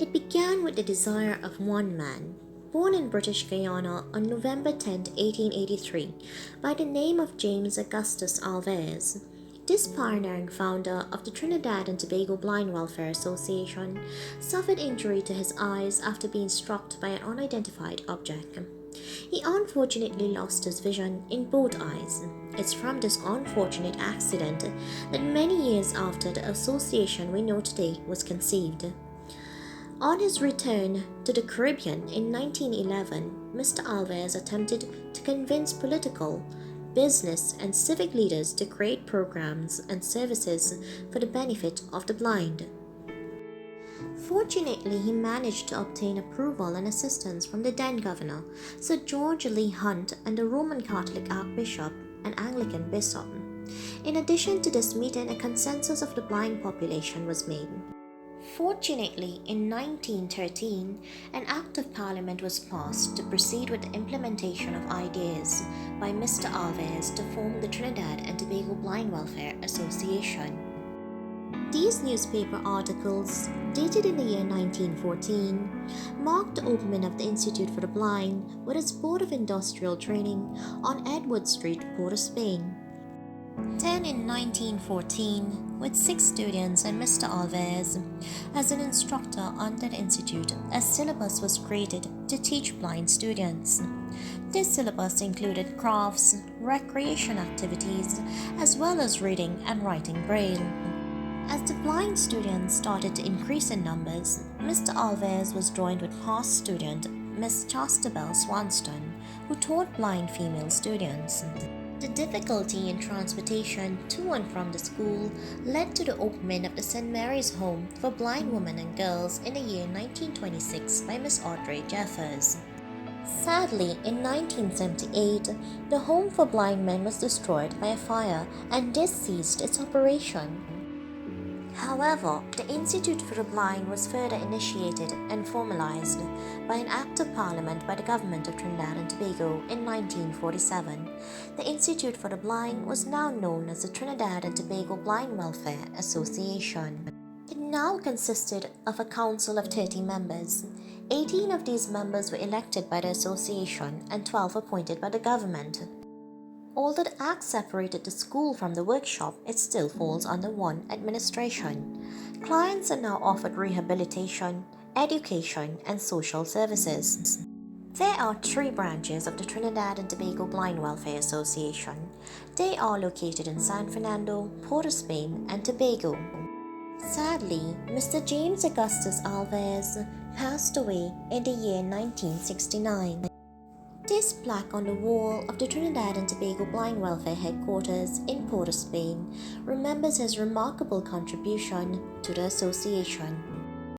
It began with the desire of one man, born in British Guyana on November 10, 1883, by the name of James Augustus Alvarez. This pioneering founder of the Trinidad and Tobago Blind Welfare Association suffered injury to his eyes after being struck by an unidentified object. He unfortunately lost his vision in both eyes. It's from this unfortunate accident that many years after the association we know today was conceived. On his return to the Caribbean in 1911, Mr. Alvarez attempted to convince political, business, and civic leaders to create programs and services for the benefit of the blind. Fortunately, he managed to obtain approval and assistance from the then governor, Sir George Leigh Hunt, and the Roman Catholic Archbishop and Anglican bishop. In addition to this meeting, a consensus of the blind population was made. Fortunately, in 1913, an Act of Parliament was passed to proceed with the implementation of ideas by Mr. Alvarez to form the Trinidad and Tobago Blind Welfare Association. These newspaper articles, dated in the year 1914, marked the opening of the Institute for the Blind with its Board of Industrial Training on Edward Street, Port of Spain. Then in 1914, with 6 students and Mr. Alvarez as an instructor under the institute, a syllabus was created to teach blind students. This syllabus included crafts, recreation activities, as well as reading and writing Braille. As the blind students started to increase in numbers, Mr. Alvarez was joined with past student Miss Chastabel Swanston, who taught blind female students. The difficulty in transportation to and from the school led to the opening of the St. Mary's Home for Blind Women and Girls in the year 1926 by Miss Audrey Jeffers. Sadly, in 1978, the Home for Blind Men was destroyed by a fire and this ceased its operation. However, the Institute for the Blind was further initiated and formalized by an Act of Parliament by the Government of Trinidad and Tobago in 1947. The Institute for the Blind was now known as the Trinidad and Tobago Blind Welfare Association. It now consisted of a council of 30 members. 18 of these members were elected by the association and 12 appointed by the government. Although the Act separated the school from the workshop, it still falls under one administration. Clients are now offered rehabilitation, education, and social services. There are 3 branches of the Trinidad and Tobago Blind Welfare Association. They are located in San Fernando, Port of Spain, and Tobago. Sadly, Mr. James Augustus Alvarez passed away in the year 1969. This plaque on the wall of the Trinidad and Tobago Blind Welfare Headquarters in Port of Spain remembers his remarkable contribution to the association.